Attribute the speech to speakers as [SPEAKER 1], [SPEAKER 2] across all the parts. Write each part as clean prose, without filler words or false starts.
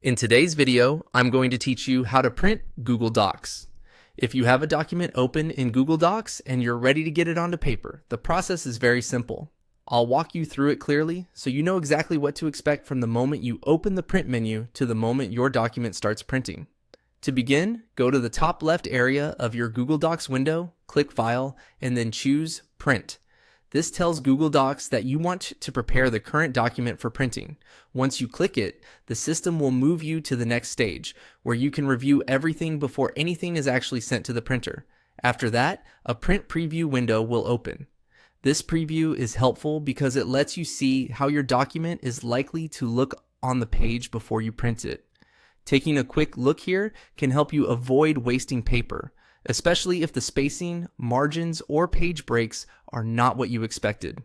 [SPEAKER 1] In today's video, I'm going to teach you how to print Google Docs. If you have a document open in Google Docs and you're ready to get it onto paper, the process is very simple. I'll walk you through it clearly so you know exactly what to expect from the moment you open the print menu to the moment your document starts printing. To begin, go to the top left area of your Google Docs window, click File, and then choose Print. This tells Google Docs that you want to prepare the current document for printing. Once you click it, the system will move you to the next stage, where you can review everything before anything is actually sent to the printer. After that, a print preview window will open. This preview is helpful because it lets you see how your document is likely to look on the page before you print it. Taking a quick look here can help you avoid wasting paper, especially if the spacing, margins, or page breaks are not what you expected.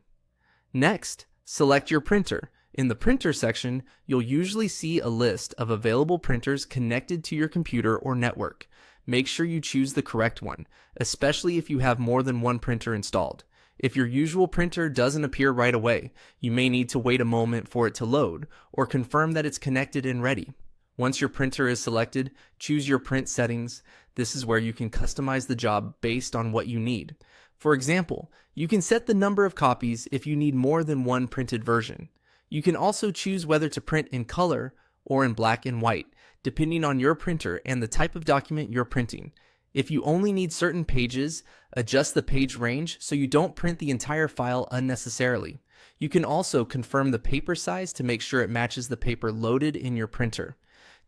[SPEAKER 1] Next, select your printer. In the printer section, you'll usually see a list of available printers connected to your computer or network. Make sure you choose the correct one, especially if you have more than one printer installed. If your usual printer doesn't appear right away, you may need to wait a moment for it to load, or confirm that it's connected and ready. Once your printer is selected, choose your print settings. This is where you can customize the job based on what you need. For example, you can set the number of copies if you need more than one printed version. You can also choose whether to print in color or in black and white, depending on your printer and the type of document you're printing. If you only need certain pages, adjust the page range so you don't print the entire file unnecessarily. You can also confirm the paper size to make sure it matches the paper loaded in your printer.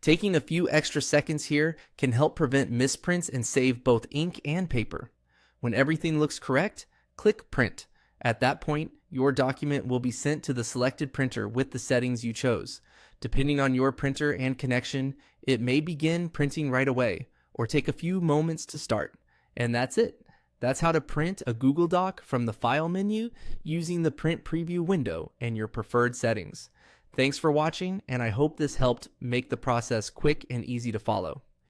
[SPEAKER 1] Taking a few extra seconds here can help prevent misprints and save both ink and paper. When everything looks correct, click Print. At that point, your document will be sent to the selected printer with the settings you chose. Depending on your printer and connection, it may begin printing right away or take a few moments to start. And that's it. That's how to print a Google Doc from the File menu using the Print Preview window and your preferred settings. Thanks for watching, and I hope this helped make the process quick and easy to follow.